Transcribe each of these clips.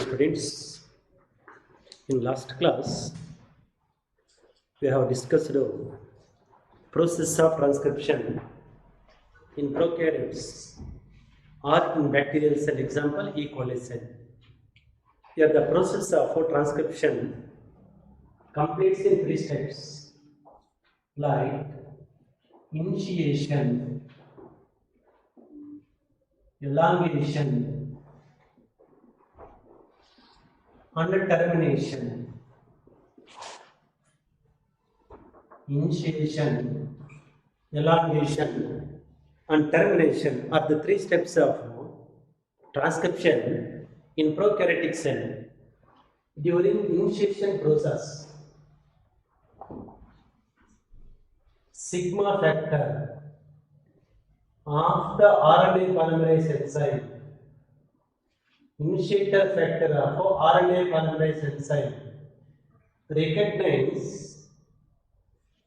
students. In last class, we have discussed the process of transcription in prokaryotes or in bacterial cell. Example, E. coli cell. Here, the process of transcription completes in three steps, like initiation, elongation, and termination. Initiation, elongation, and termination are the three steps of transcription in prokaryotic cell. During initiation process, sigma factor of the RNA polymerase enzyme, initiator factor of RNA polymerase enzyme, recognize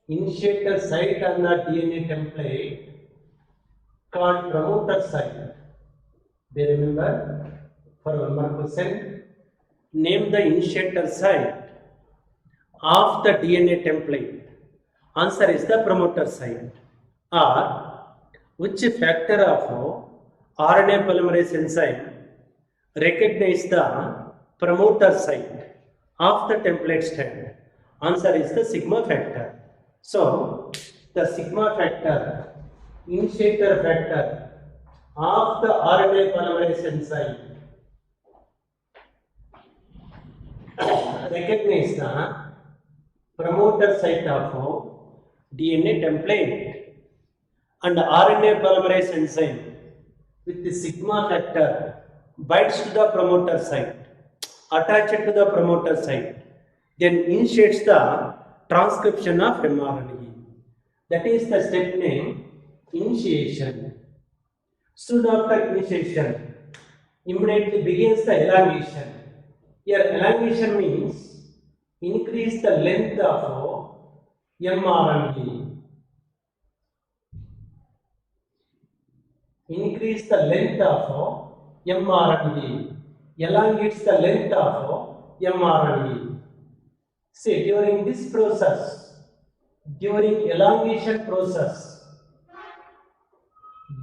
initiator site on the DNA template called promoter site. They remember? For one more question, name the initiator site of the DNA template. Answer is the promoter site. Or which factor of RNA polymerase enzyme recognize the promoter site of the template strand? Answer is the sigma factor. So, the sigma factor, initiator factor of the RNA polymerase enzyme recognize the promoter site of DNA template, and RNA polymerase enzyme with the sigma factor binds to the promoter site, attached to the promoter site, then initiates the transcription of mRNA. That is the step name initiation. Soon after initiation, immediately begins the elongation. Here elongation means increase the length of mRNA. Increase the length of mRNA. Elongates the length of mRNA. See, during this process, during elongation process,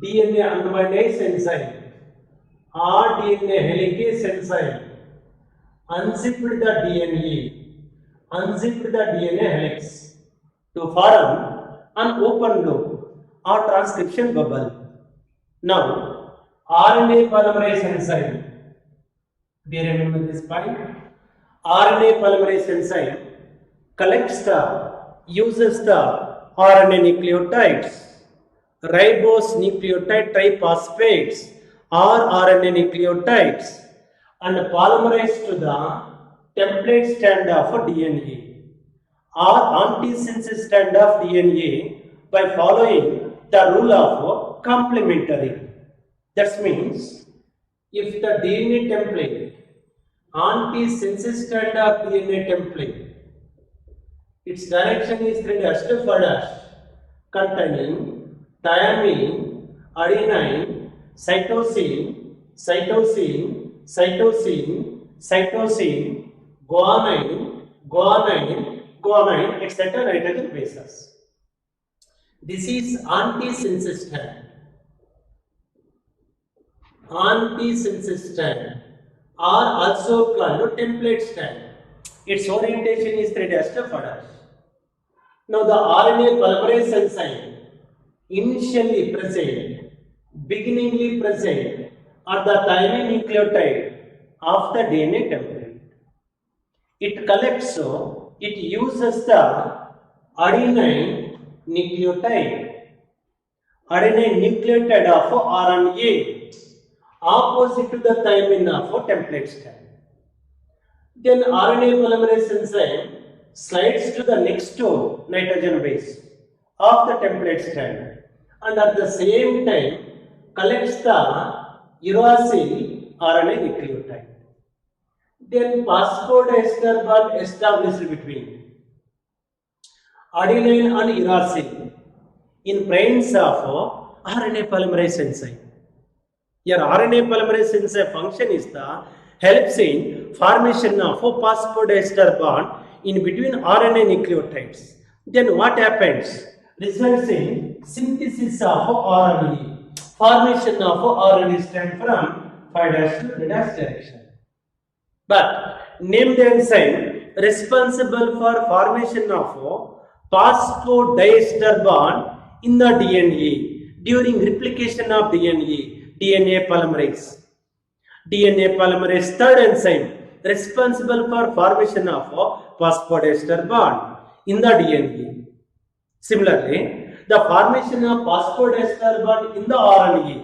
DNA unbindase enzyme or DNA helicase enzyme unzipped the DNA helix to form an open loop or transcription bubble. Now, RNA polymerase enzyme, do you remember this point? RNA polymerase enzyme uses the RNA nucleotides, ribose nucleotide triphosphates or RNA nucleotides, and polymerase to the template strand of DNA or antisense strand of DNA by following the rule of complementary. That means if the DNA template, antisense strand of DNA template, its direction is 3'-4' containing thymine, adenine, cytosine, guanine, etc. nitrogen bases. This is antisense strand. Antisense strand are also called template strand. Its orientation is 3'-4'. Now the RNA polymerase enzyme initially present, beginningly present are the thymine nucleotide of the DNA template. It collects, so it uses the adenine nucleotide of RNA opposite to the thymine of template strand. Then RNA polymerase enzyme slides to the next nitrogen base of the template strand and at the same time collects the uracil RNA nucleotide. Then phosphodiester bond established between adenine and uracil in presence of RNA polymerase enzyme. Here RNA polymerase enzyme function is the helps in formation of a phosphodiester bond in between RNA nucleotides. Then what happens? Results in synthesis of RNA. Formation of RNA strand from 5' to 3' direction. But name the enzyme responsible for formation of phosphodiester bond in the DNA during replication of DNA polymerase. DNA polymerase third enzyme responsible for formation of phosphodiester bond in the DNA. Similarly, the formation of phosphodiester bond in the RNA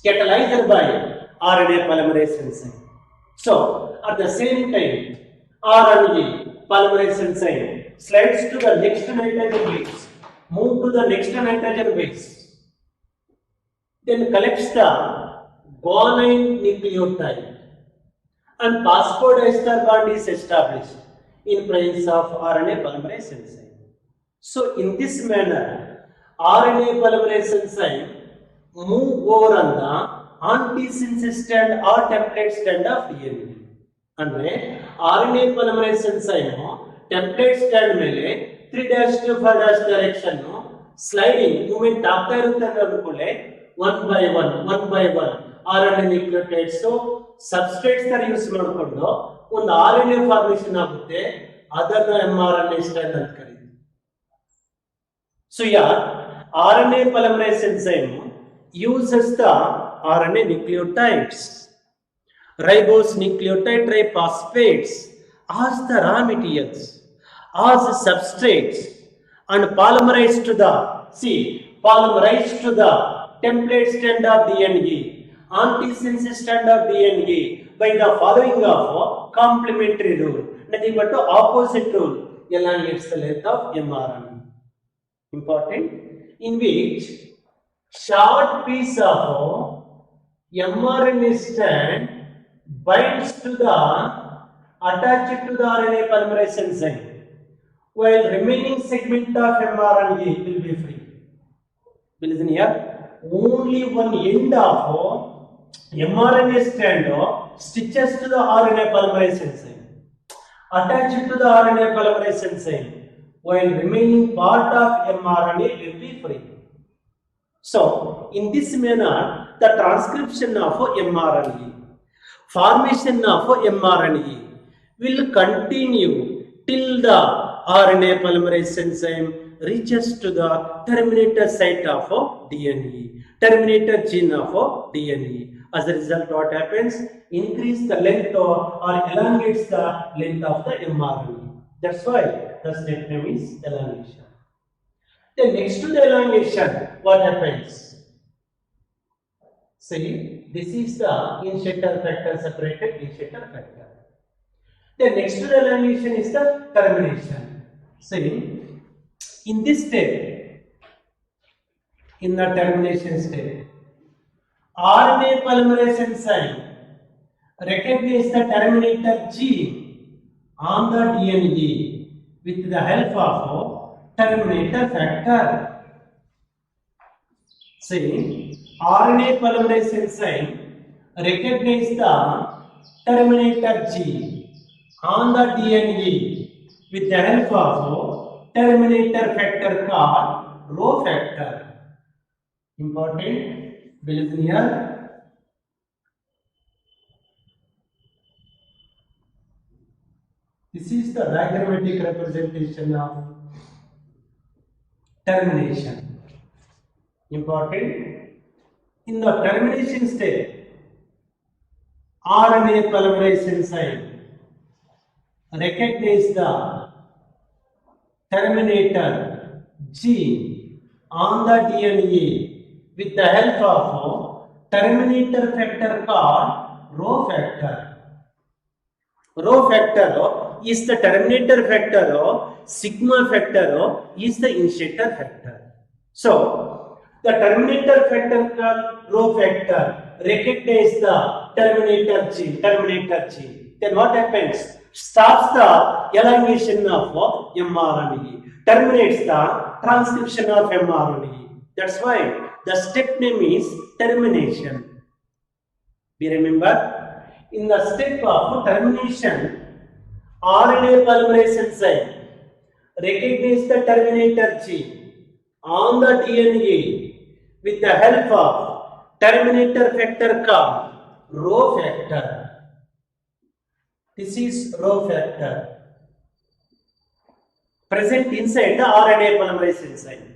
catalyzed by RNA polymerase enzyme. So, at the same time, RNA polymerase enzyme slides to the next nitrogen base, move to the next nitrogen base, then collects the guanine nucleotide and phosphodiester bond is established in presence of RNA polymerase enzyme. So, in this manner, RNA polymerase enzyme move over on the antisense strand or template strand of DNA. ಅಂದ್ರೆ RNA polymerase enzyme template strand ಮೇಲೆ 3' to 5' direction sliding movement ಆಗ್ತಾ ಇರುತ್ತೆ ಅಂತ ಅಂದ್ಕೊಳ್ಳೆ one by one RNA nucleotides substrates ತರ use ಮಾಡಿಕೊಂಡು ಒಂದು RNA formation ಆಗುತ್ತೆ, ಅದನ್ನ mRNA strand ಅಂತ ಕರೀತೀವಿ. So here RNA polymerase enzyme uses the RNA nucleotides, ribose nucleotide triphosphates as the raw materials, as substrates, and polymerize to the template strand of DNA, antisense strand of DNA by the following of complementary rule, nothing but the opposite rule, elongates the length of mRNA. Important, in which short piece of mRNA strand binds to the attached to the RNA polymerase enzyme, while remaining segment of mRNA will be free. Listen here, only one end of mRNA strand stitches to the RNA polymerase enzyme, attached to the RNA polymerase enzyme, while remaining part of mRNA will be free. So, in this manner, the transcription of mRNA, formation of mRNA will continue till the RNA polymerase enzyme reaches to the terminator site of DNA, terminator gene of DNA. As a result, what happens? Increase the length or elongates the length of the mRNA. That's why the step name is elongation. Then next to the elongation, what happens? See, this is the initiator factor, separated initiator factor. Then next to the elongation is the termination. See, in this step, in the termination step, RNA polymerase enzyme recognize the terminator gene on the DNA with the help of terminator factor. See, RNA polymerase enzyme recognize the terminator gene on the DNA with the help of terminator factor called Rho factor. Important, listen here. This is the diagrammatic representation of termination. Important, in the termination state, RNA polymerase enzyme recognize the terminator gene on the DNA with the help of terminator factor called Rho factor. Rho factor is the terminator factor, sigma factor is the initiator factor. So, the terminator factor called Rho factor recognize the terminator gene. Then what happens? Starts the elongation of mRNA, terminates the transcription of mRNA. That's why the step name is termination. We remember, in the step of termination, RNA polymerase enzyme recognize the terminator gene on the DNA with the help of terminator factor called Rho factor. This is Rho factor present inside the RNA polymerase enzyme.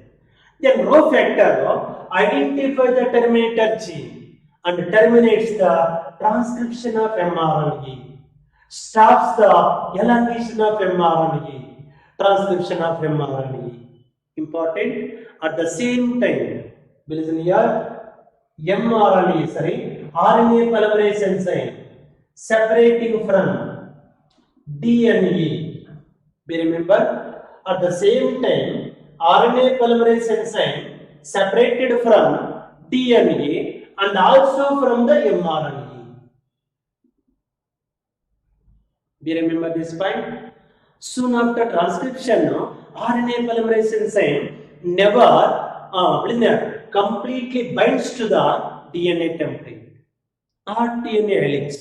Then Rho factor identifies the terminator gene and terminates the transcription of mRNA, stops the elongation of mRNA, transcription of mRNA. Important. At the same time, listen here, RNA polymerase enzyme separating from DNA. We remember, at the same time, RNA polymerase enzyme separated from DNA and also from the mRNA. We remember this point? Soon after transcription, RNA polymerase enzyme never completely binds to the DNA template or DNA helix.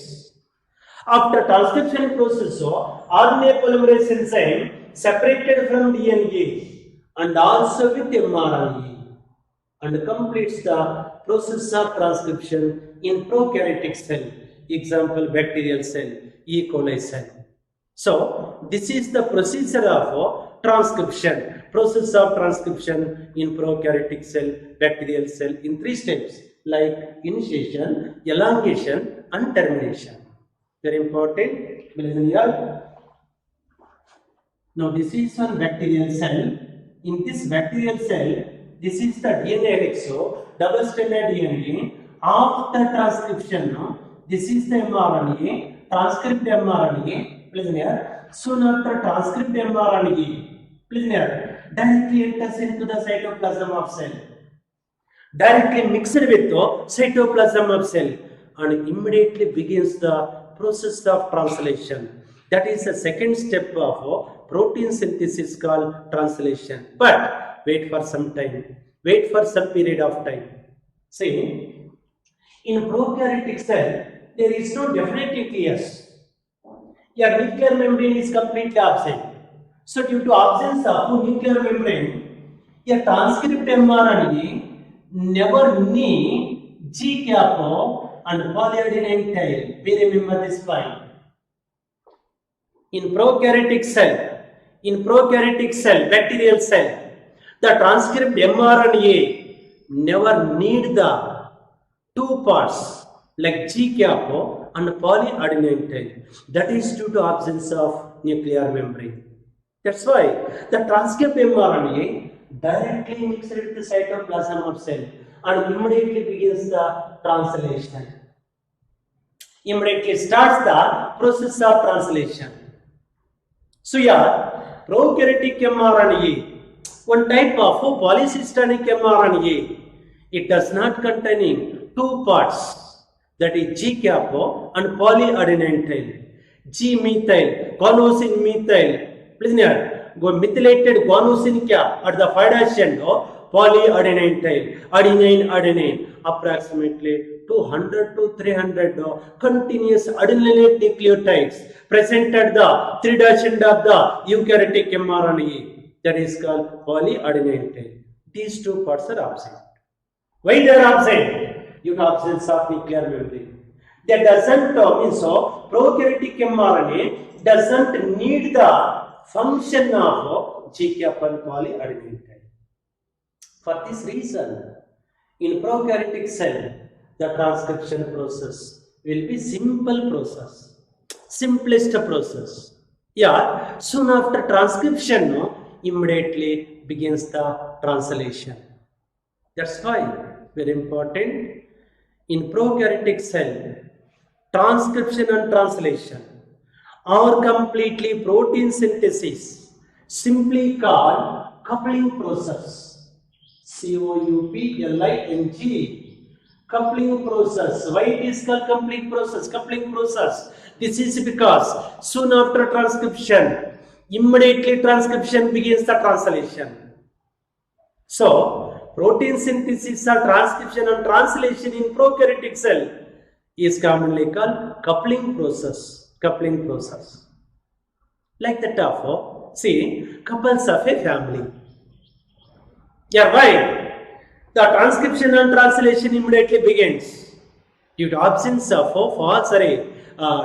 After transcription process, RNA polymerase enzyme separated from DNA and also with mRNA and completes the process of transcription in prokaryotic cell, example bacterial cell, E. coli cell. So this is the procedure of transcription, process of transcription in prokaryotic cell, bacterial cell in 3 steps like initiation, elongation and termination. Very important. Now this is one bacterial cell. In this bacterial cell, this is the DNA helix, double-stranded DNA. After transcription, this is the mRNA, transcript mRNA. Listen here. Soon after transcript mRNA, listen here, directly enters into the cytoplasm of cell. Directly mixed with the cytoplasm of cell and immediately begins the process of translation. That is the second step of protein synthesis called translation. But wait for some time. Wait for some period of time. See, in prokaryotic cell, there is no definite nucleus. Your nuclear membrane is completely absent. So due to absence of nuclear membrane, a transcript mRNA never need G-cap and polyadenine tail. We remember this point. In prokaryotic cell, bacterial cell, the transcript mRNA never need the 2 parts like G-cap and polyadenine tail. That is due to absence of nuclear membrane. That's why the transcript mRNA directly mixed with the cytoplasm of cell and immediately begins the translation. Immediately starts the process of translation. So here, prokaryotic mRNA, one type of polycystonic mRNA, it does not containing 2 parts. That is G-cap and polyadenine tail. G-methyl, guanosine methyl. Listen here, methylated guanosine cap at the 5' end polyadenine tail. Adenine, approximately 200 to 300 continuous adenylate nucleotides present at the 3' end of the eukaryotic mRNA. That is called polyadenine tail. These 2 parts are absent. Why they are absent? Due to absence of nuclear membrane. That doesn't mean so. Prokaryotic mRNA doesn't need the function of G-cap and polyadenine tail. For this reason, in prokaryotic cell, the transcription process will be simple process, simplest process. Yeah, soon after transcription, immediately begins the translation. That's why very important. In prokaryotic cell, transcription and translation are completely protein synthesis, simply called coupling process. COUPLING. Coupling process. Why it is called coupling process? Coupling process. This is because soon after transcription, immediately transcription begins the translation. So, protein synthesis or transcription and translation in prokaryotic cell is commonly called coupling process. Coupling process. Like that of, see, couples of a family. Yeah, why? The transcription and translation immediately begins due to absence of false array,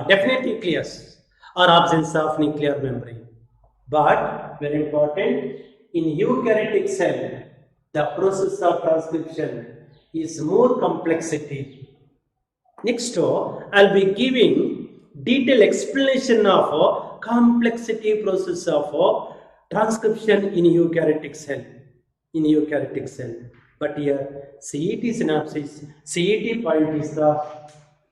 definite nucleus or absence of nuclear memory. But very important, in eukaryotic cell, the process of transcription is more complexity. Next, I'll be giving detailed explanation of complexity process of transcription in eukaryotic cell. In eukaryotic cell. But here CET synopsis, CET point is the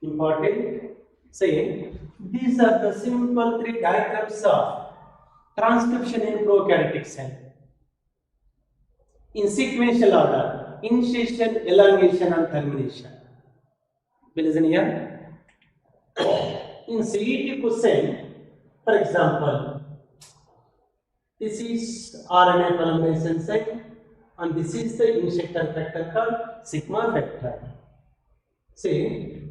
important. Say these are the simple three diagrams of transcription in prokaryotic cell. In sequential order, initiation, elongation and termination. Will listen here. In CET question, for example, this is RNA polymerase enzyme and this is the initiator factor called sigma factor. Say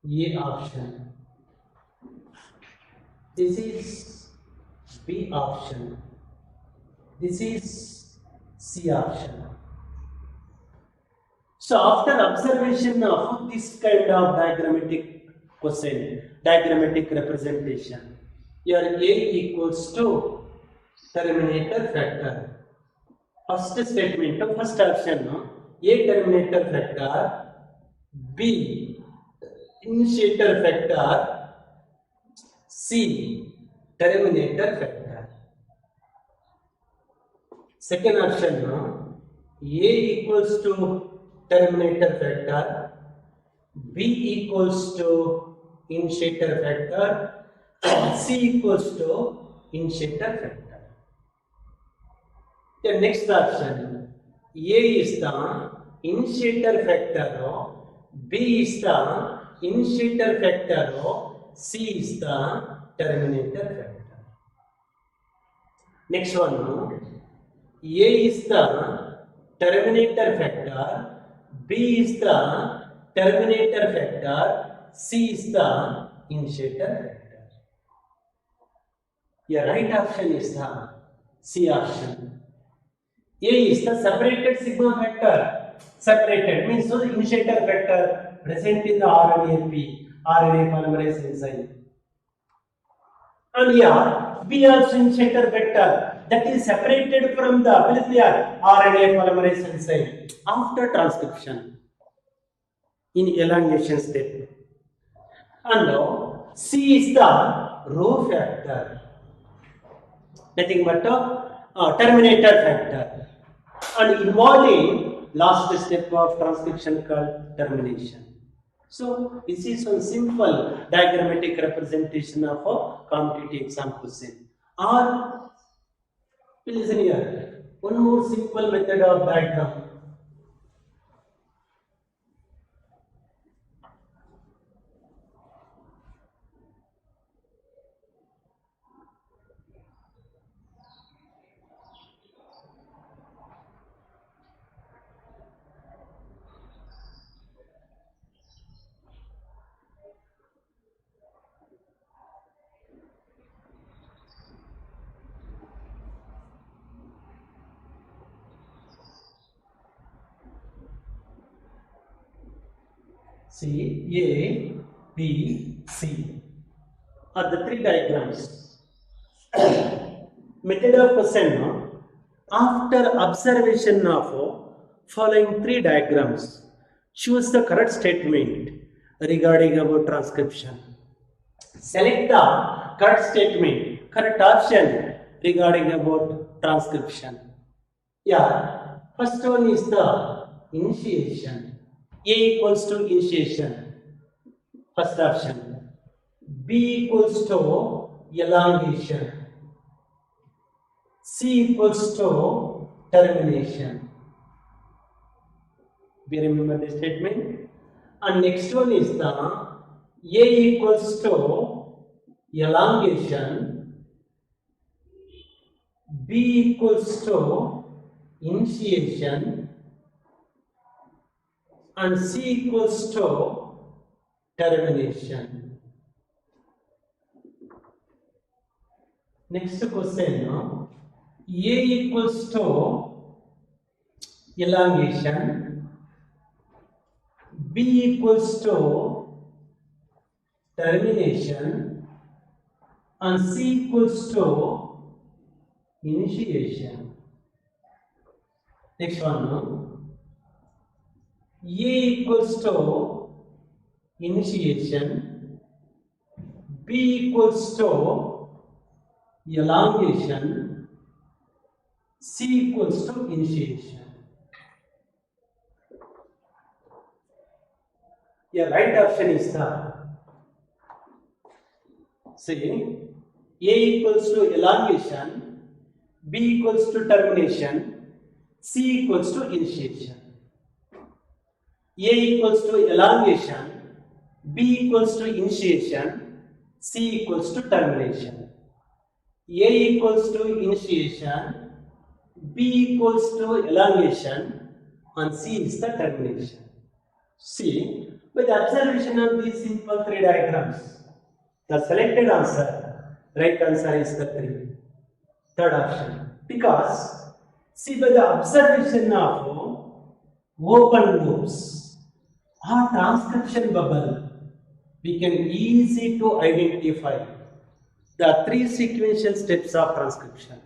A option. This is B option. This is C option. So after observation of this kind of diagrammatic question, diagrammatic representation, your A equals to terminator factor. First statement, first option, A terminator factor, B initiator factor, C terminator factor. Second option, A equals to terminator factor, B equals to initiator factor, C equals to initiator factor. The next option, A is the initiator factor, B is the initiator factor, C is the terminator factor. Next one, A is the terminator factor, B is the terminator factor, C is the initiator factor. Your right option is the C option. A is the separated sigma factor. Separated means so the initiator factor present in the RNA polymerase enzyme. And here B also initiator factor that is separated from the RNA polymerase enzyme after transcription in elongation step. And C is the rho factor, nothing but terminator factor, and involving last step of transcription called termination. So this is one simple diagrammatic representation of a competitive exam question. Or listen here, one more simple method of diagram. See, A, B, C are the three diagrams. Method of question, after observation of following three diagrams, choose the correct statement regarding about transcription. Select the correct statement, correct option regarding about transcription. Yeah, first one is the initiation. A equals to initiation, first option. B equals to elongation. C equals to termination. We remember the statement. And next one is the A equals to elongation. B equals to initiation. And C equals to termination. Next question, A equals to elongation, B equals to termination, and C equals to initiation. Next one, A equals to initiation, B equals to elongation, C equals to initiation. Yeah, right option is the see, A equals to elongation, B equals to termination, C equals to initiation. A equals to elongation, B equals to initiation, C equals to termination. A equals to initiation, B equals to elongation, and C is the termination. See, by the observation of these simple three diagrams, the selected answer, right answer is the 3. Third option. Because, see, by the observation of open loops or transcription bubble, we can easy to identify the 3 sequential steps of transcription.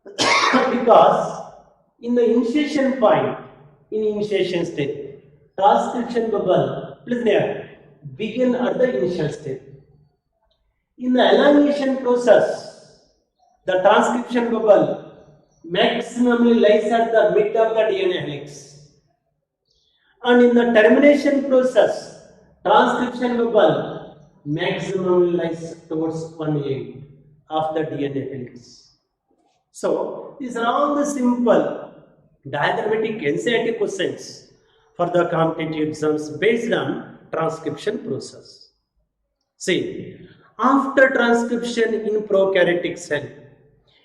Because in the initiation point, in initiation step, transcription bubble, please there, begin at the initial step. In the elongation process, the transcription bubble maximally lies at the mid of the DNA helix. And in the termination process, transcription bubble maximally lies towards 1/8 of the DNA helix. So, these are all the simple diagrammatic NCERT questions for the competitive exams based on transcription process. See, after transcription in prokaryotic cell,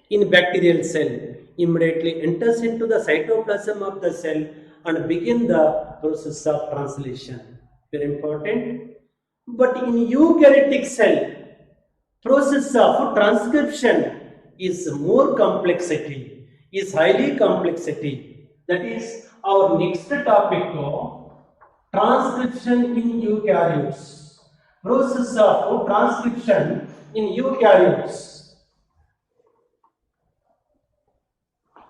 in bacterial cell, immediately enters into the cytoplasm of the cell and begin the process of translation. Very important. But in eukaryotic cell, process of transcription is more complexity, is highly complexity. That is our next topic, transcription in eukaryotes. Process of transcription in eukaryotes.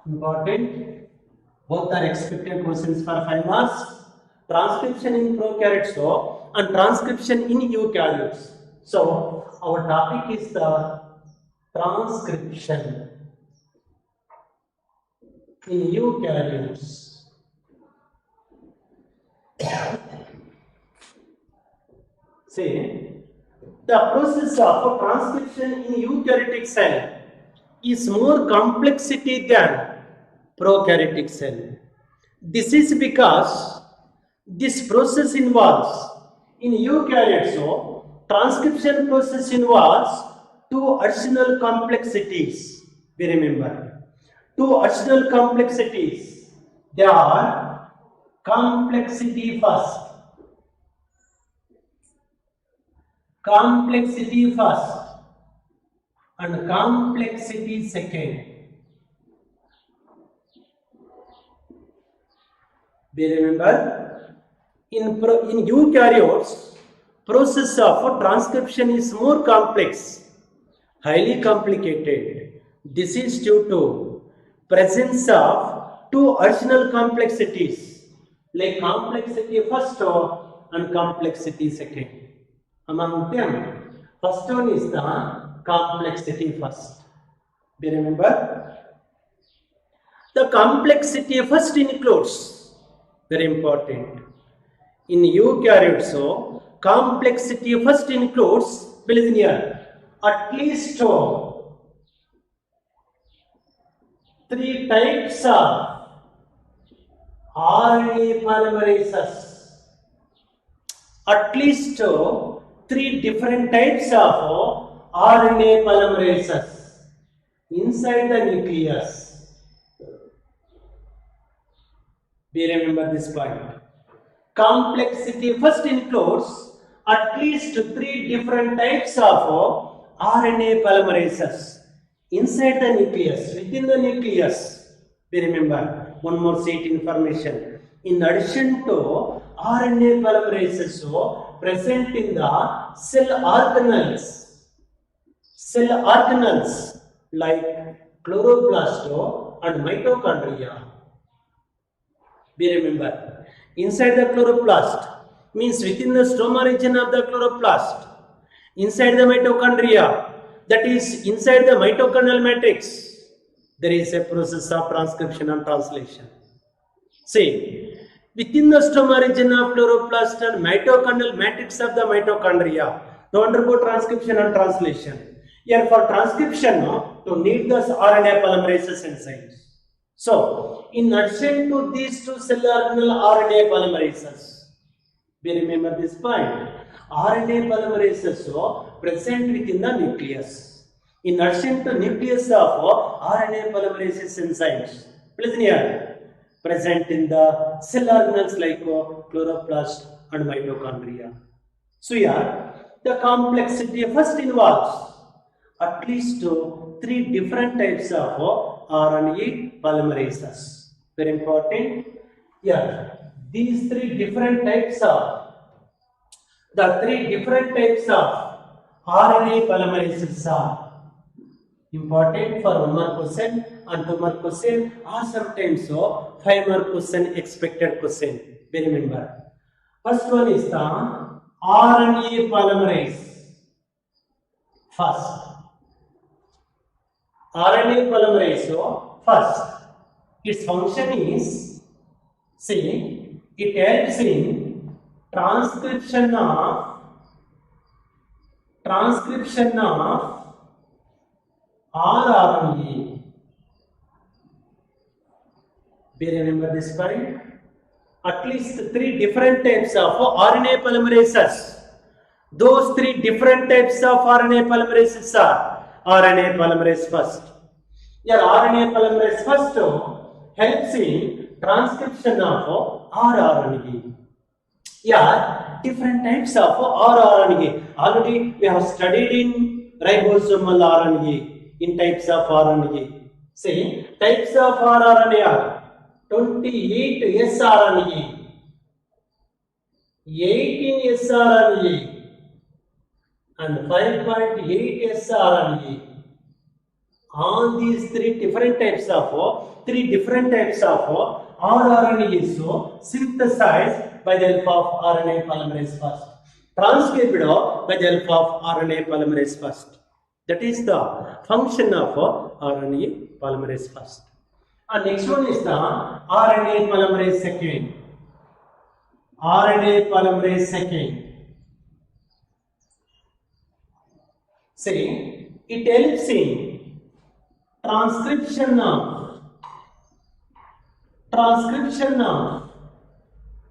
Important. Both are expected questions for 5 marks. Transcription in prokaryotes and transcription in eukaryotes. So, our topic is the transcription in eukaryotes. See, the process of transcription in eukaryotic cell is more complexity than prokaryotic cell. This is because this process involves in eukaryotes, transcription process involves 2 additional complexities. We remember 2 additional complexities. They are complexity first and complexity second. We remember in eukaryotes, process of transcription is more complex, highly complicated. This is due to presence of 2 additional complexities like complexity first and complexity second. Among them, first one is the complexity first. Do you remember? The complexity first includes, very important, in eukaryotes, complexity first includes, please here, at least 3 types of RNA polymerases. At least 3 different types of RNA polymerases inside the nucleus. We remember this point. complexity first includes at least 3 different types of RNA polymerases inside the nucleus, within the nucleus. We remember one more seat information. In addition to RNA polymerases present in the cell organelles like chloroplast and mitochondria. We remember inside the chloroplast means within the stroma region of the chloroplast, inside the mitochondria, that is inside the mitochondrial matrix, there is a process of transcription and translation. See, within the stroma region of chloroplast and mitochondrial matrix of the mitochondria to undergo transcription and translation. Here for transcription to need the RNA polymerases enzymes. So, in addition to these two cell organelle RNA polymerases, we remember this point. RNA polymerases present within the nucleus. In addition to nucleus of RNA polymerases enzymes, present in the cell organelles like chloroplast and mitochondria. So here, the complexity first involves at least 3 different types of RNA polymerases. Very important. Yeah, these 3 different types of RNA polymerases are important for 1 mark question and 2 mark question, or sometimes 5 mark question expected question. We remember. First one is the RNA polymerase. First. RNA polymerase first. Its function is, see, it helps in transcription of rRNA. We remember this point. At least 3 different types of RNA polymerases. Those 3 different types of RNA polymerases are RNA polymerase first. Here RNA polymerase first helps in transcription of rRNA. Here different types of rRNA. Already we have studied in ribosomal RNA, in types of RNA. See, types of rRNA are 28 sRNA, 18 sRNA and 5.8 sRNA. All these 3 different types of rRNA is synthesized by the help of RNA polymerase first, transcribed by the help of RNA polymerase first. That is the function of RNA polymerase first. And next one is the RNA polymerase second. RNA polymerase second. See, it helps in transcription of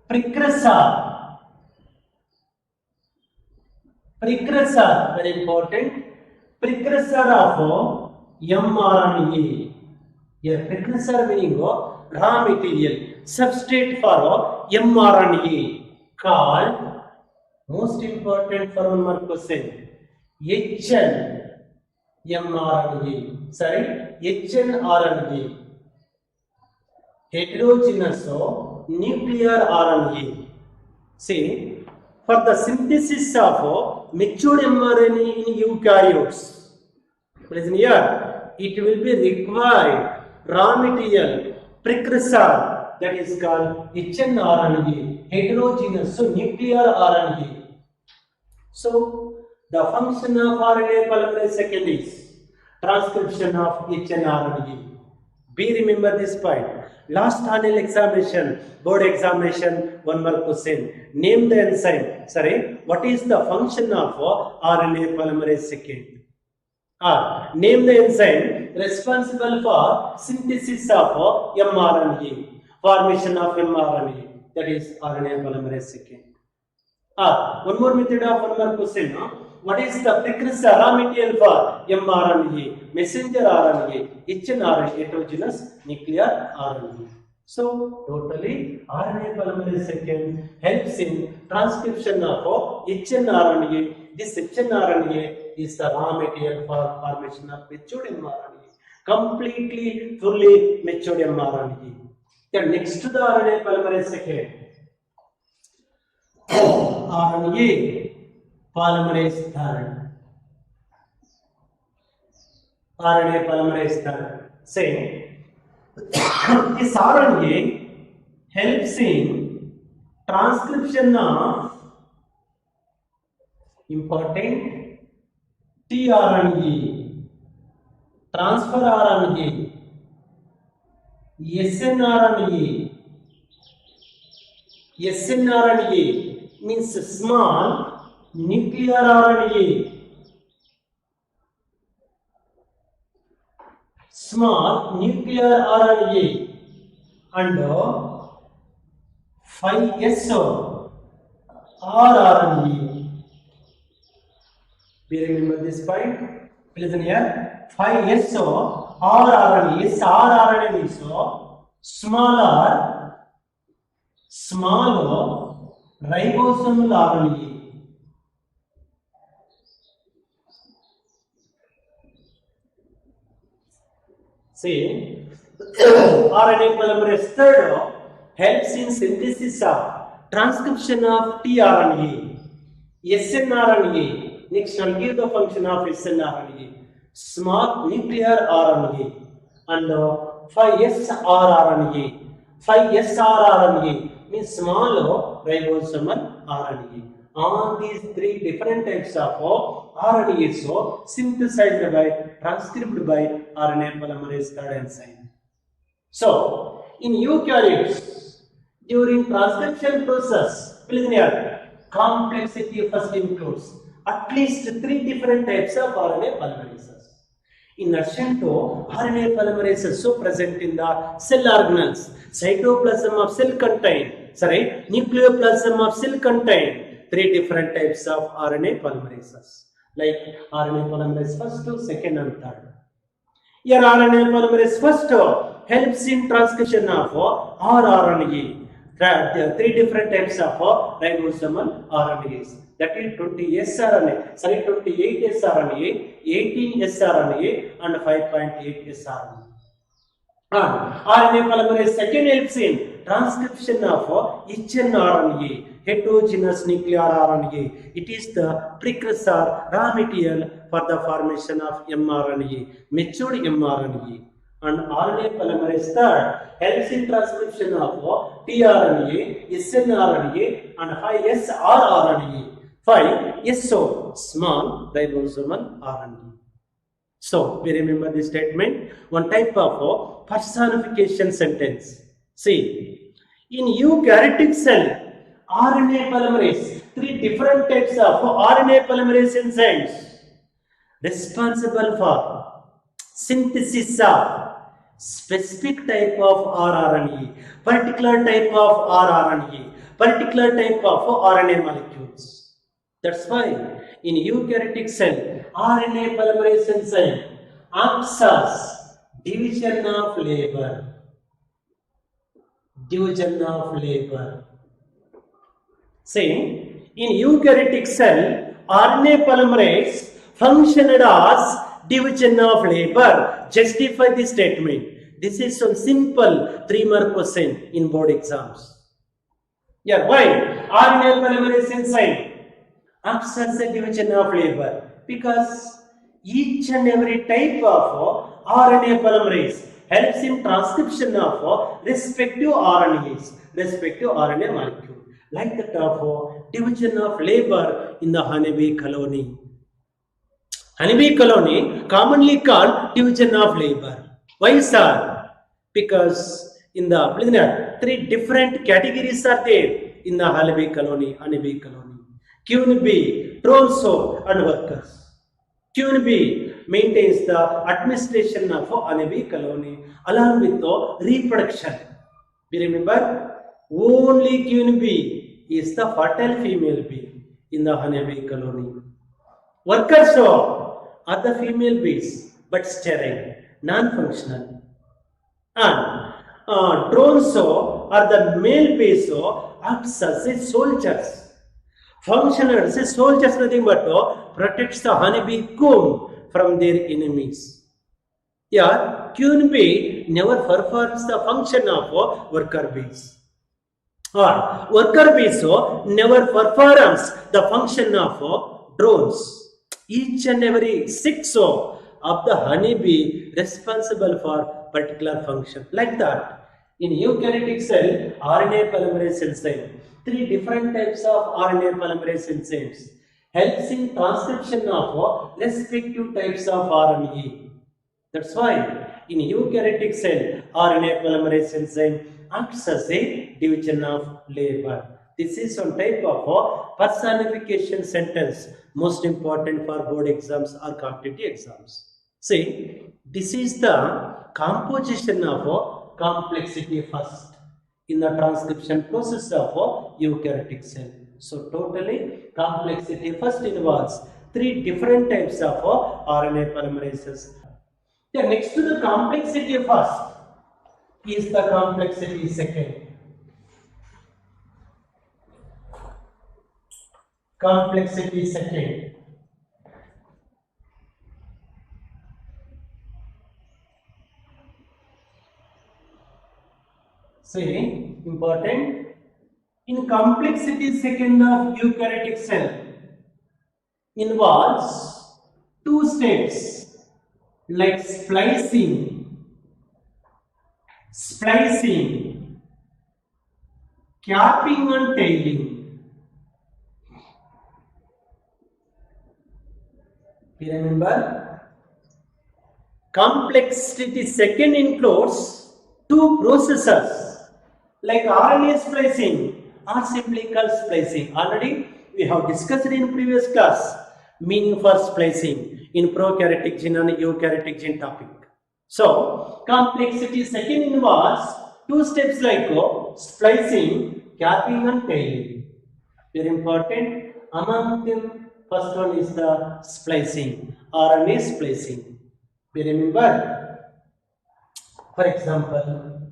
precursor, very important, precursor of mRNA. Here precursor meaning raw material, substrate for mRNA, called, most important for 1 mark question, hnRNA. Sorry, hnRNA, heterogeneous nuclear RNA. See, for the synthesis of matured mRNA in eukaryotes, listen here, it will be required raw material precursor, that is called hnRNA, heterogeneous nuclear RNA. So the function of RNA polymerase second is transcription of hnRNA. We remember this point. Last annual examination, board examination, 1 mark question. Name the enzyme. Sorry, what is the function of RNA polymerase second? Name the enzyme responsible for synthesis of mRNA, formation of mRNA. That is RNA polymerase second. One more method of 1 mark question. What is the precursor raw material for mRNA, messenger RNA, hnRNA, heterogeneous nuclear RNA? So totally RNA polymerase chain helps in transcription of hnRNA. This hnRNA is the raw material for formation of matured mRNA. Completely fully matured mRNA. Then next to the RNA polymerase chain, RNA polymerase third. RNA polymerase third. Say this RNA helps in transcription of important tRNA, transfer RNA, snRNA. snRNA means small nuclear RNA. Small nuclear RNA and 5S rRNA. We remember this point? Please listen here. 5S rRNA. Yes, rRNA means smaller ribosomal RNA. See, RNA polymerase third helps in synthesis of transcription of tRNA, snRNA. Next, I'll give the function of snRNA, small nuclear RNA, and 5S rRNA. 5S rRNA means small ribosomal RNA. All these three different types of RNAs synthesized by, transcribed by RNA polymerase third enzyme. So, in eukaryotes, during transcription process, please note, complexity first includes at least 3 different types of RNA polymerases. In addition to RNA polymerases so present in the cell organelles, cytoplasm of cell contain, nucleoplasm of cell contain 3 different types of RNA polymerases, like RNA polymerase first, second and third. Here RNA polymerase first helps in transcription of rRNA. There are 3 different types of ribosomal RNAs. That is 20 sRNA, 28 sRNA, 18 sRNA and 5.8 sRNA. And RNA polymerase second helps in transcription of hnRNA, heterogeneous nuclear RNA. It is the precursor raw material for the formation of mRNA, matured mRNA. And RNA polymerase third helps in transcription of tRNA, snRNA and 5S rRNA. 5SO, small ribosomal RNA. So, we remember this statement, one type of personification sentence. See, in eukaryotic cell, RNA polymerase, 3 different types of RNA polymerase enzymes responsible for synthesis of specific type of rRNA, particular type of rRNA, particular type of RNA molecules. That's why in eukaryotic cell, RNA polymerase enzyme acts as division of labor. Division of labor. Saying, in eukaryotic cell, RNA polymerase functioned as division of labor. Justify this statement. This is some simple 3-mark question in board exams. Yeah, why? RNA polymerase enzyme acts as a division of labor because each and every type of RNA polymerase helps in transcription of respective RNAs, respective RNA molecule. Like that of division of labor in the honeybee colony. Honeybee colony commonly called division of labor. Why, sir? Because in the 3 different categories are there in the honeybee colony. Queen bee, drone soap and workers. Queen bee maintains the administration of honeybee colony along with the reproduction. We remember, only queen bee is the fertile female bee in the honeybee colony. Workers are the female bees but sterile, non-functional. And drones or the male base acts as a soldiers. Function as a soldiers, nothing but protects the honeybee comb from their enemies. Yeah, queen bee never performs the function of worker bees. Or worker bees never performs the function of drones. Each and every 6 of the honeybee responsible for particular function. Like that, in eukaryotic cell, RNA polymerase enzyme, 3 different types of RNA polymerase enzymes helps in transcription of respective types of RNA. That's why in eukaryotic cell, RNA polymerase enzyme acts as a division of labor. This is one type of personification sentence, most important for board exams or competitive exams. See, this is the composition of complexity first in the transcription process of eukaryotic cell. So, totally complexity first involves 3 different types of RNA polymerases. Then next to the complexity first is the complexity second. Complexity second. See, important. In complexity second of eukaryotic cell involves 2 steps like splicing, capping and tailing. You remember? Complexity second includes 2 processes like RNA splicing or simply called splicing. Already we have discussed in previous class meaning for splicing in prokaryotic gene and eukaryotic gene topic. So, complexity second involves 2 steps like splicing, capping and tailing. Very important. Among them, first one is the splicing, RNA splicing. We remember, for example,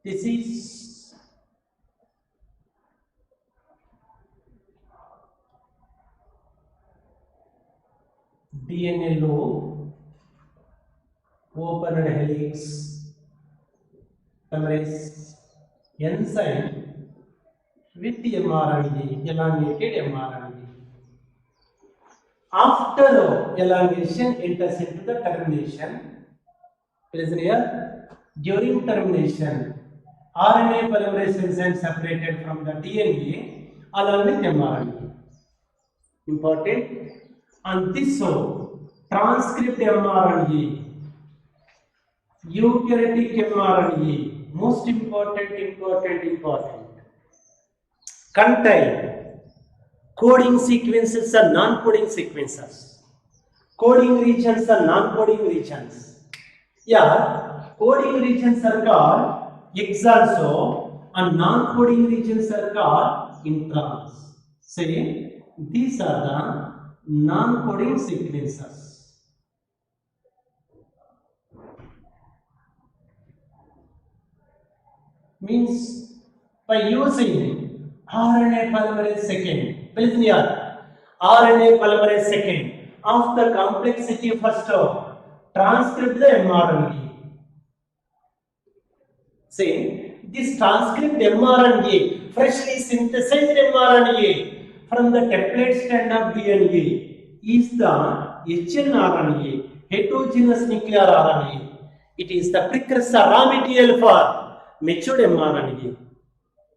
this is DNA loop, open helix, polymerase enzyme with mRNA, elongated mRNA. After elongation enters into the termination. Listen here. During termination, RNA polymerase enzyme separated from the DNA along with mRNA. Important. And this transcript mRNA, eukaryotic mRNA, most important, contain coding sequences and non-coding sequences. Coding regions and non-coding regions. Yeah, coding regions are called exons and non-coding regions are called introns. Say, these are the non-coding sequences. Means by using RNA polymerase second, listen here, RNA polymerase second, after complexity first transcript the mRNA. See, this transcript mRNA, freshly synthesized mRNA from the template strand of DNA is the hnRNA, heterogeneous nuclear RNA. It is the precursor raw material for matured mRNA.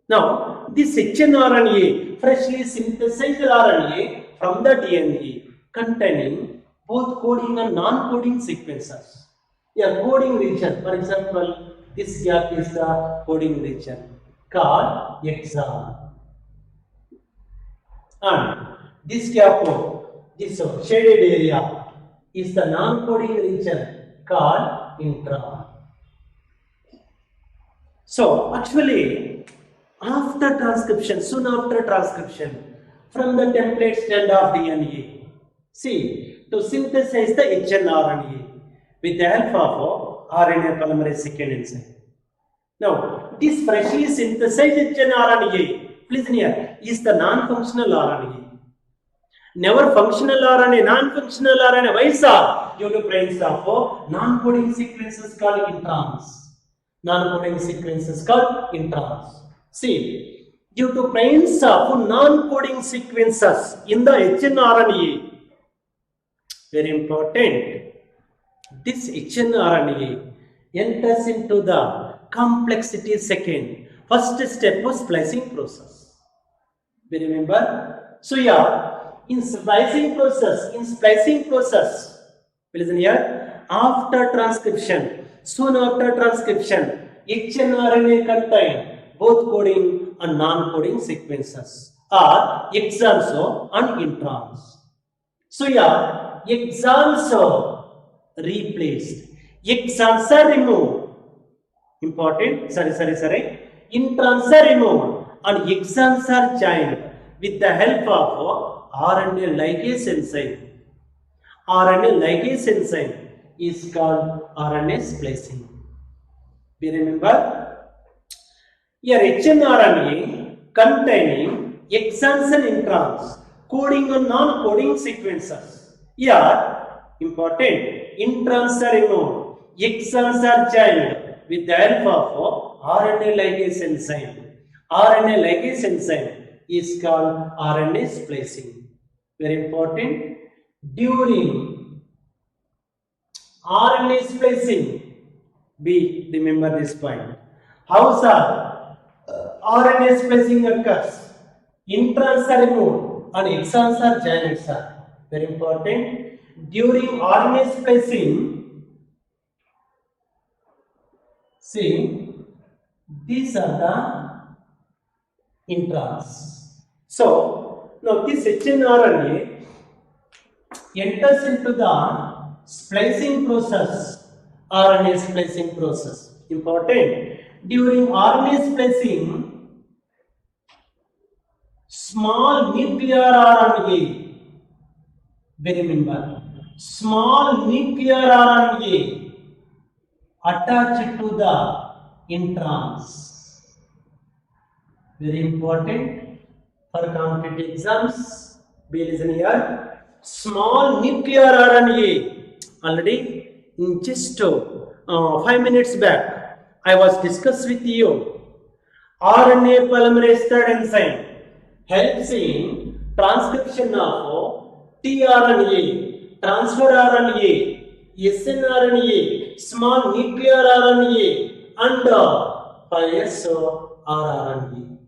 Now, this hnRNA, freshly synthesized RNA from the DNA containing both coding and non-coding sequences. Yeah, coding region, for example, this gap is the coding region called exon. And this gap, this shaded area is the non-coding region called intron. So, actually, after transcription, soon after transcription, from the template strand of DNA, see, to synthesize the hnRNA, with the help of RNA polymerase second enzyme. Now, this freshly synthesized RNA, please here, is the non-functional RNA. Never functional RNA, non-functional RNA. Why sir? Due to presence of non-coding sequences called introns. Non-coding sequences called introns. See, due to presence of non-coding sequences in the hnRNA, very important, this hnRNA enters into the complexity second. First step was splicing process. We remember? So yeah, in splicing process, listen here, after transcription, soon after transcription, hnRNA contain both coding and non-coding sequences or exons and introns. So yeah, exons are replaced, exons are removed. Important, introns are removed and exons are joined with the help of RNA ligase enzyme. RNA ligase enzyme is called RNA splicing. We remember? Here hnRNA containing exons and introns, coding and non-coding sequences. Here, important, introns are removed, exons are joined with the help of RNA ligase enzyme. RNA ligase enzyme is called RNA splicing. Very important. During RNA splicing, we remember this point. How sir? RNA splicing occurs. Introns are removed and exons are joined, sir. Very important. During RNA splicing, see, these are the introns. So, now this hnRNA enters into the splicing process, RNA splicing process. Important. During RNA splicing, small nuclear RNA, we remember, small nuclear RNA attached to the introns. Very important for competitive exams. Be listen here. Small nuclear RNA. Already in just 5 minutes back, I was discussed with you. RNA polymerase third enzyme helps in transcription of tRNA, transfer RNA, snRNA, small nuclear RNA, and 5S rRNA.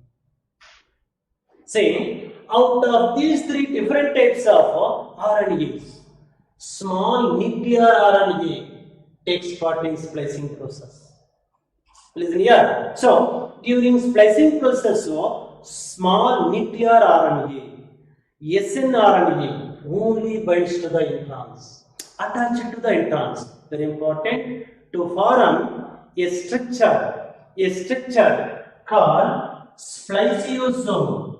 Say, out of these three different types of RNAs, small nuclear RNA takes part in splicing process. Listen here. So, during splicing process of small nuclear RNA, snRNA only binds to the introns, attached to the introns. Very important, to form a structure called spliceosome.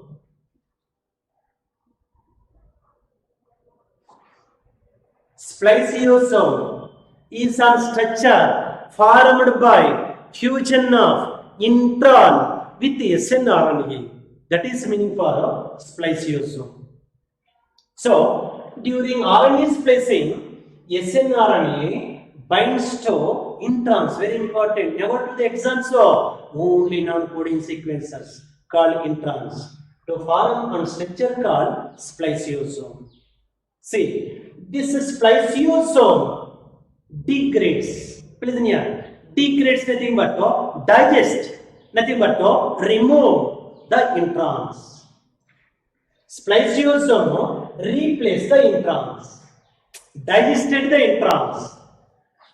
Spliceosome is a structure formed by fusion of intron with snRNA. That is meaning for spliceosome. So, during RNA splicing, snRNA binds to introns. Very important. Never to the exons of only non-coding sequences called introns to form a structure called spliceosome. See, this spliceosome degrades. Please here. Degrades nothing but to digest, nothing but to remove the introns. Spliceosome replace the introns, digested the introns,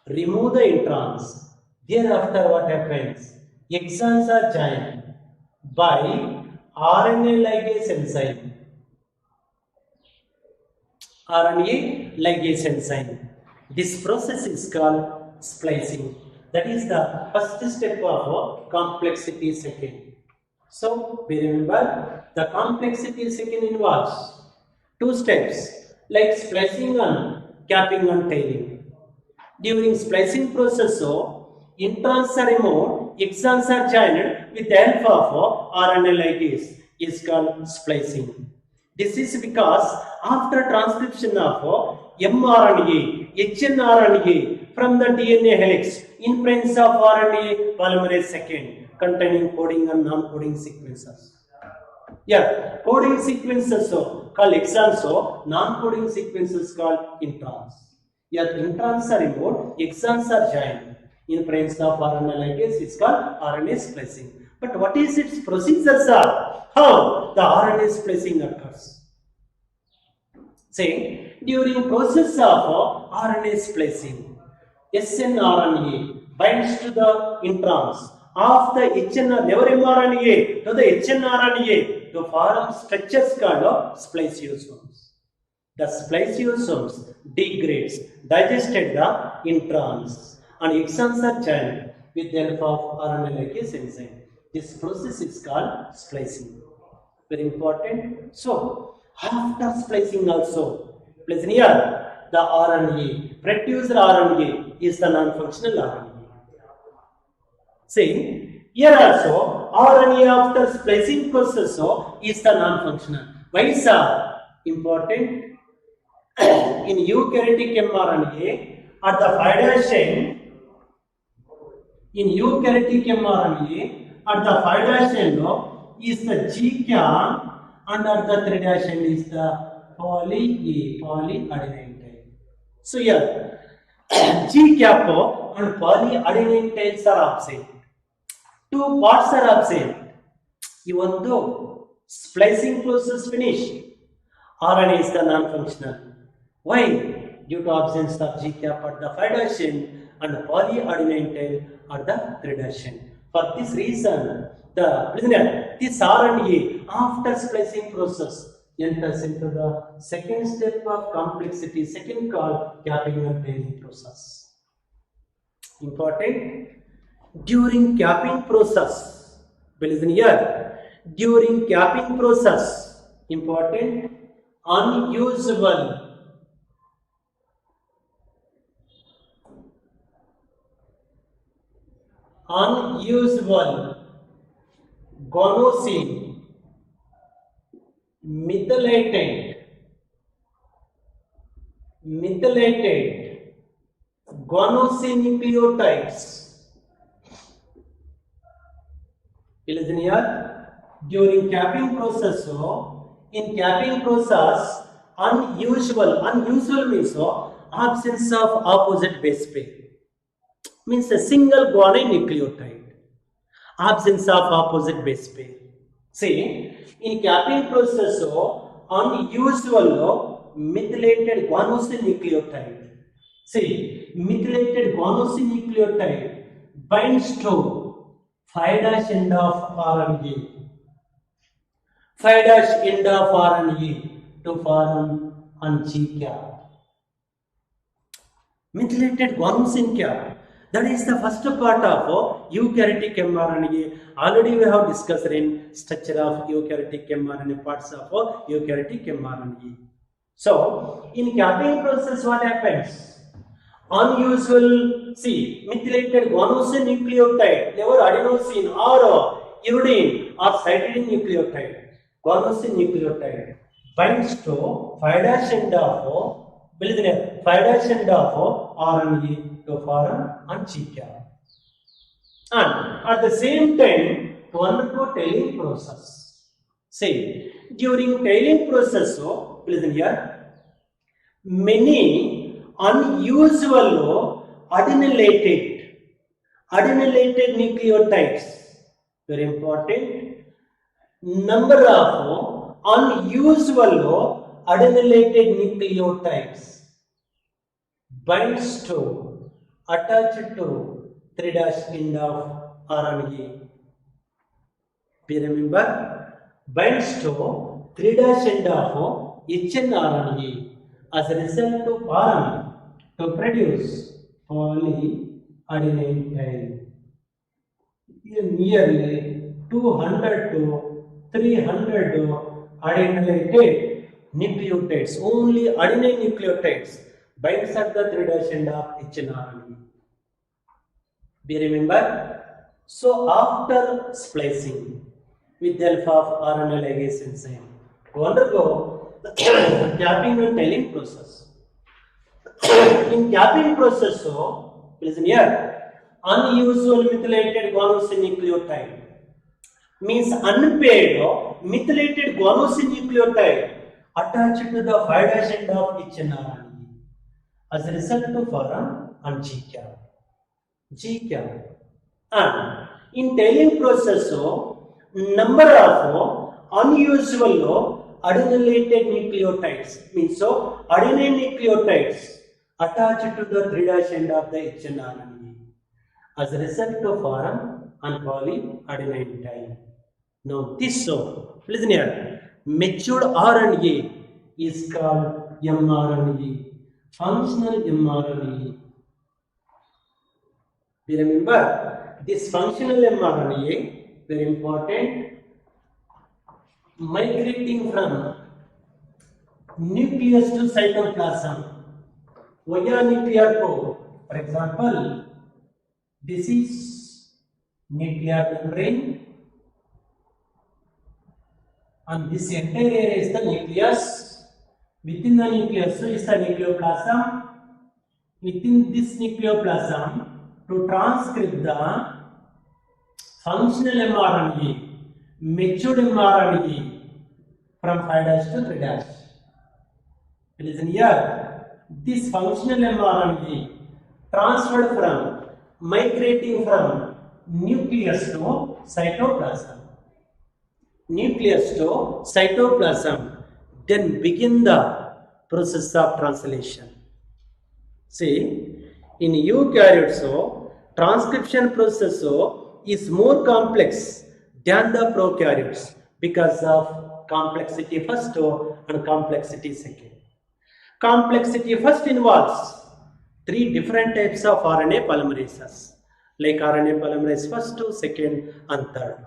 remove the introns. Thereafter what happens? Exons are joined by RNA ligase enzyme. RNA ligase enzyme. This process is called splicing. That is the first step of complexity second. So, we remember the complexity second involves two steps like splicing and capping and tailing. During splicing process, introns are removed, exons are joined with the help of RNA ligase is called splicing. This is because after transcription of mRNA, hnRNA from the DNA helix in presence of RNA polymerase II containing coding and non-coding sequences. Yeah, coding sequences called exons, non-coding sequences called introns. Yeah, introns are removed, exons are joined. In presence of RNA ligase, it's called RNA splicing. But what is its procedures are? How the RNA splicing occurs? Say, during process of RNA splicing, snRNA binds to the introns of the never mRNA to the hnRNA to form structures called spliceosomes. The spliceosomes degrades, digested the introns, and exons are joined with the help of RNA ligase enzyme. This process is called splicing. Very important. So, after splicing also, listen here, the RNA, producer RNA is the non-functional RNA. See, here also, RNA after splicing process is the non-functional. Why is that important? In eukaryotic mRNA, at the 5' end, in eukaryotic mRNA, at the 5' end is the G cap, and at the 3' end is the polyadenine tail. So here, G cap and polyadenine tails are absent. Two parts are absent. Even though splicing process finished, RNA is the non-functional. Why? Due to absence of G cap at the 5' end and polyadenine tail at the 3' end. For this reason, this RNA after splicing process enters into the second step of complexity, second called capping and tailing process. Important. During capping process, listen here. During capping process, important, unusable guanosine methylated guanosine nucleotides. Listen here. During capping process, in capping process, unusual means absence of opposite base pair. Means a single guanine nucleotide. Absence of opposite base pair. See, in capping process, unusual methylated guanosine nucleotide. See, methylated guanosine nucleotide binds to 5' end of RNA. 5' end of RNA to form an G cap. Methylated guanosine cap. That is the first part of eukaryotic mRNA. Already we have discussed in structure of eukaryotic mRNA, parts of eukaryotic mRNA. So, in capping process, what happens? Unusual, see, methylated guanosine nucleotide, never adenosine or uridine or cytidine nucleotide, guanosine nucleotide binds to 5' end of 5' end of RNA to form an G cap. And at the same time, to undergo tailing process. Say, during tailing process, listen here, many unusual adenylated nucleotides, very important, number of unusual adenylated nucleotides binds to, attached to 3' end of RNA. Do you remember? Binds to 3' end of hnRNA as a result to form to produce polyadenine tail. Nearly 200 to 300 adenylated nucleotides, only adenine nucleotides binds at the 3' end of each RNA. Do you remember? So after splicing with the help of RNA ligase enzyme to undergo the capping and tailing process. In capping process, so listen here, unusual methylated guanosine nucleotide means unpaired methylated guanosine nucleotide attached to the 5' end of each RNA. As a result to form and GCAP. GCAP. And in tailing process, number of unusual adenylated nucleotides means so adenine nucleotides attached to the 3' end of the HNRNA. As a result to form and polyadenine tie. Now this listen here, matured RNA is called mRNA. Functional mRNA. Do you remember? This functional mRNA, very important, migrating from nucleus to cytoplasm via nuclear core. For example, this is nuclear membrane and this entire area is the nucleus. Within the nucleus is the nucleoplasm. Within this nucleoplasm, to transcript the functional mRNA, matured mRNA from 5' to 3'. Listen here, this functional mRNA transferred from, migrating from nucleus to cytoplasm. Nucleus to cytoplasm. Then begin the process of translation. See, in eukaryotes, transcription process is more complex than the prokaryotes because of complexity first and complexity second. Complexity first involves 3 different types of RNA polymerases, like RNA polymerase first, second, and third.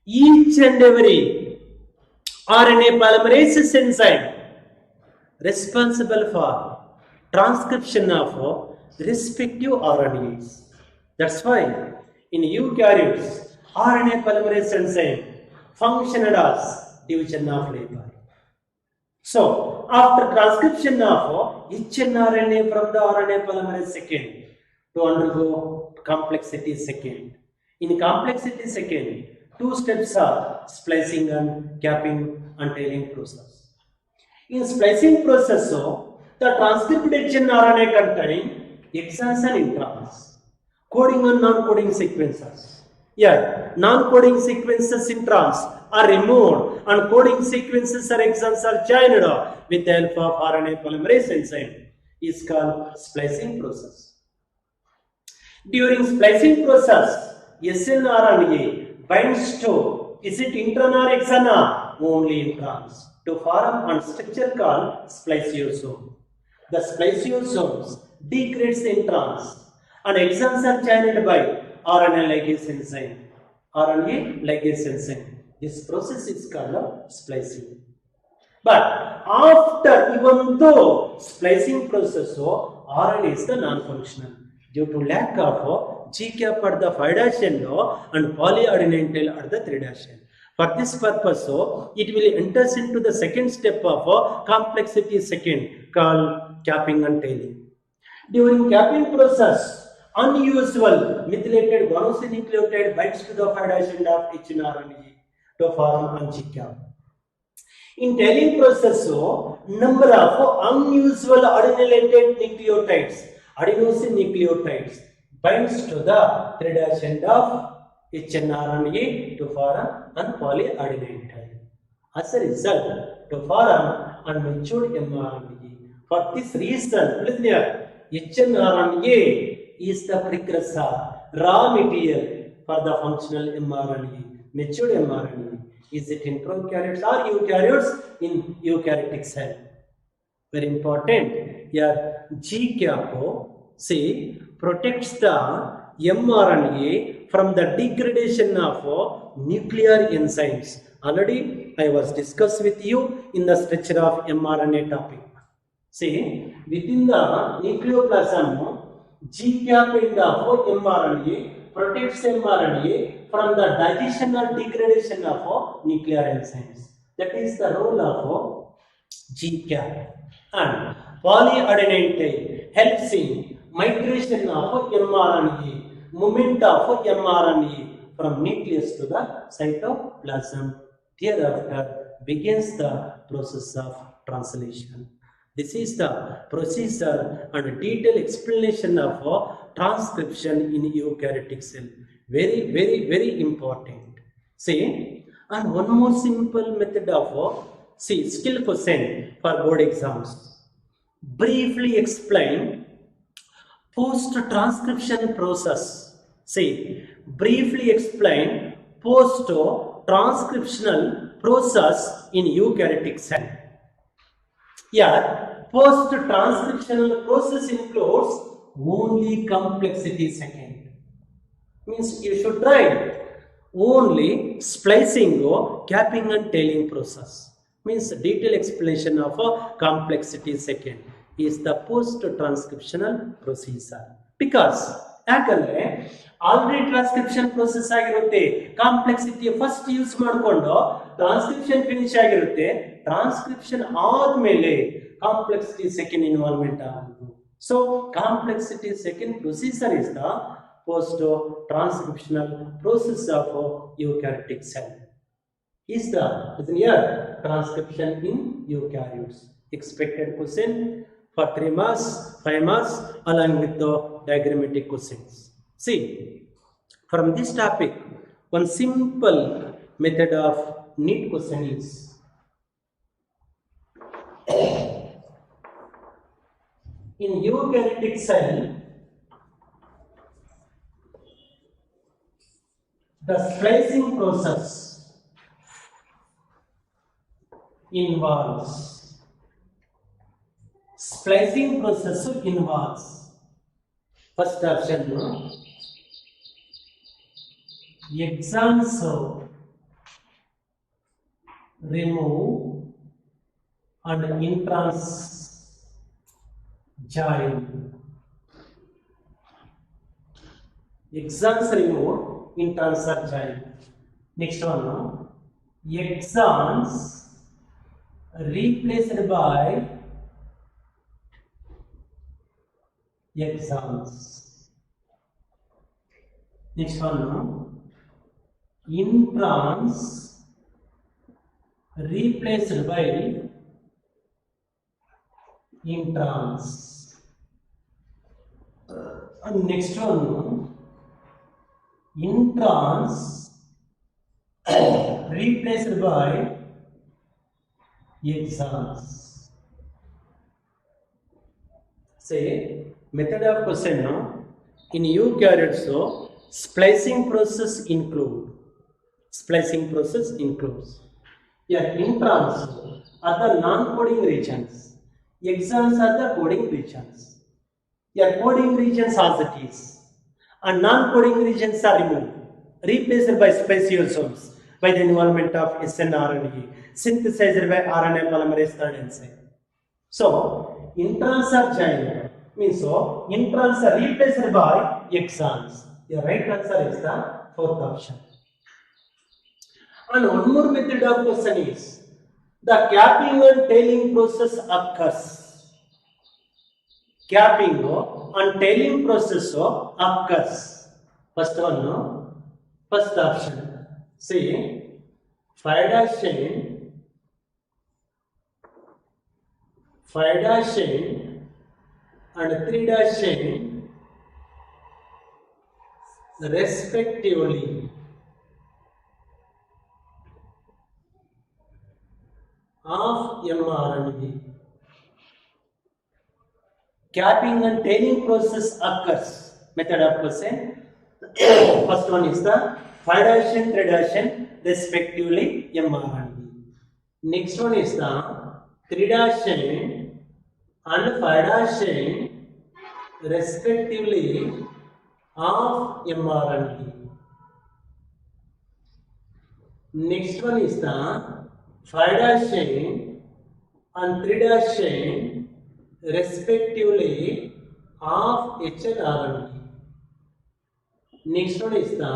Each and every RNA polymerase enzyme responsible for transcription of respective RNAs. That's why in eukaryotes, RNA polymerase enzyme functioned as division of labor. So, after transcription of each RNA from the RNA polymerase second to undergo complexity second. In complexity second, 2 steps are splicing and capping and tailing process. In splicing process, the transcript HNRNA contain exons and introns, coding and non-coding sequences. Here, non-coding sequences introns are removed and coding sequences or exons are joined with the help of RNA polymerase enzyme. Is called splicing process. During splicing process, snRNA binds to, is it intron or exon? Only introns to form a structure called spliceosome. The spliceosomes degrades the introns and exons are joined by RNA ligase enzyme. RNA ligase enzyme. This process is called splicing. But after, even though splicing process, RNA is the non-functional due to lack of GCAP at the 5' end and polyadenine tail at the 3' end. For this purpose, it will enter into the second step of complexity second called capping and tailing. During capping process, unusual methylated guanosine nucleotide binds to the 5' end of each RNA to form an GCAP. In tailing process, number of unusual adenylated nucleotides, adenosine nucleotides, binds to the 3' end of HNRNA to form an polyadenine tie. As a result, to form an matured mRNA. For this reason, listen here, HNRNA is the precursor, raw material for the functional mRNA, matured mRNA. Is it in prokaryotes or eukaryotes? In eukaryotic cell. Very important. Here, GCAP, see, protects the mRNA from the degradation of nuclear enzymes. Already I was discussed with you in the structure of mRNA topic. See, within the nucleoplasm, G cap end of mRNA protects mRNA from the digestion or degradation of nuclear enzymes. That is the role of G cap. And polyadenine tail helps in migration of mRNA, movement of mRNA from nucleus to the cytoplasm. Thereafter begins the process of translation. This is the procedure and detailed explanation of transcription in eukaryotic cell. Very, very, very important. See, and one more simple method of skill question for board exams. Briefly explain post-transcription process. See, briefly explain post-transcriptional process in eukaryotic cell. Here, post-transcriptional process includes only complexity second. Means you should write only splicing, capping and tailing process. Means detailed explanation of complexity second is the post-transcriptional procedure. Because already transcription process ಆಗಿರುತ್ತೆ, complexity first use ಮಾಡಿಕೊಂಡು transcription finish ಆಗಿರುತ್ತೆ. Transcription ಆದ್ಮೇಲೆ complexity second involvement ಆಗೋದು. So complexity second procedure is the post transcriptional process of eukaryotic cell. Is the here transcription in eukaryotes. Expected question for 3 marks, 5 marks along with the diagrammatic questions. See, from this topic, one simple method of NEET question is in eukaryotic cell, the splicing process involves first option exons remove and introns join. Exons remove, introns are joined. Next one, exons replaced by exons. Next one, introns replaced by introns. And next one, introns replaced by exons. Say method of question in eukaryotes, splicing process includes yeah, introns are the non-coding regions, exons are the coding regions. Yeah, coding regions as it is, and non-coding regions are removed, replaced by speciosomes by the involvement of snRNA, synthesized by RNA polymerase third enzyme. So, introns are joined, means so introns are replaced by exons. The right answer is the fourth option. And one more method of question is the capping and tailing process occurs. Capping and tailing process occurs. First one, first option. See, 5' chain and 3' chain respectively of mRNA. Capping and tailing process occurs. Method of question. First one is the 5' chain, 3' chain respectively mRNA. Next one is the 3' chain and 5' chain respectively of mRNA. Next one is the 5' chain and 3' chain respectively of H and R and D. Next one is the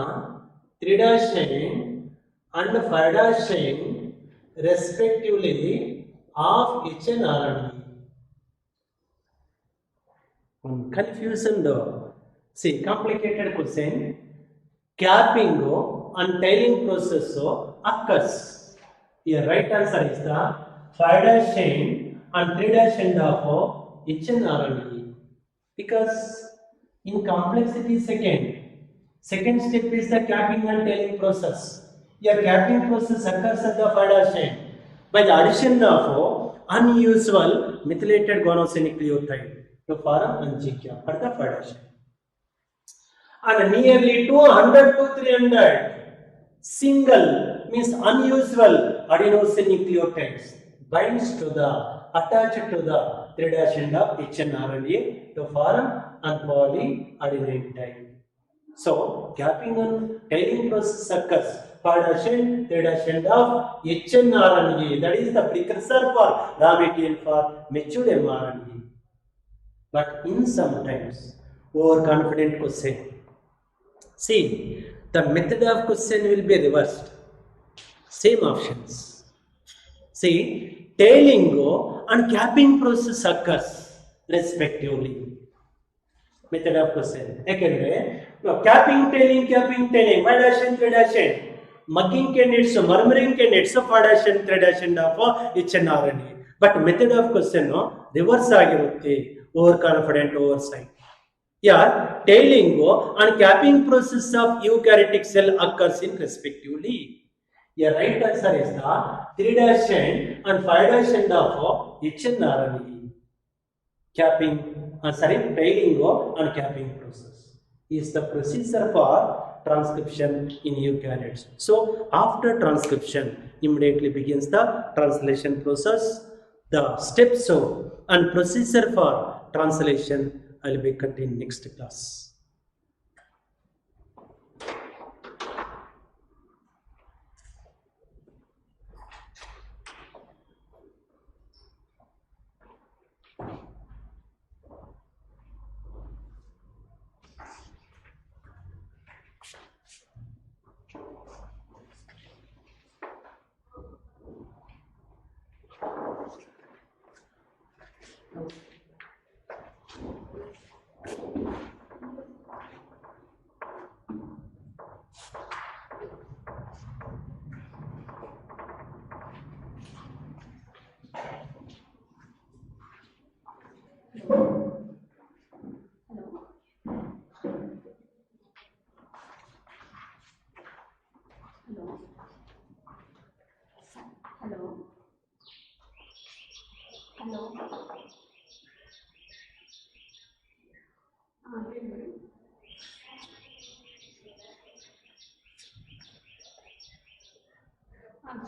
3 dash chain and 5 dash chain respectively of H and R and D. Confusion though. See, complicated question. Capping and tailing process occurs. Your right answer is the 5 dash chain and 3 dash end of H and R and D. Because in complexity second step is the capping and tailing process. Your capping process occurs at the 5 dash chain by the addition of unusual methylated guanosine nucleotide to form NGCAP for the 5 dash chain. And nearly 200 to 300 single means unusual adenosine nucleotides binds to the attached to the 3 dash end of H and RNA to form an polyadenine type. So capping and tailing process occurs 5 dash end, 3 dash end of H and RNA. That is the precursor for raw material for matured mRNA. But in sometimes overconfident question. See, the method of question will be reversed. Same options. See, tailing and capping process occurs respectively. Method of question. Again, no, capping, tailing, 5 dash and 3 dash end. Mugging candidates, murmuring candidates, 5 dash and 3 dash end of H and RNA. But method of question reverse ಆಗಿರುತ್ತೆ. Overconfident oversight. Yeah, tailing and capping process of eukaryotic cell occurs in respectively. Your right answer is the 3 dash end and 5 dash end of H and RNA. Capping, tailing and capping process is the procedure for transcription in eukaryotes. So after transcription, immediately begins the translation process. The steps and procedure for translation I will be continuing next class.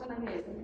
ಚೆನ್ನಾಗೇ ಇದೆ.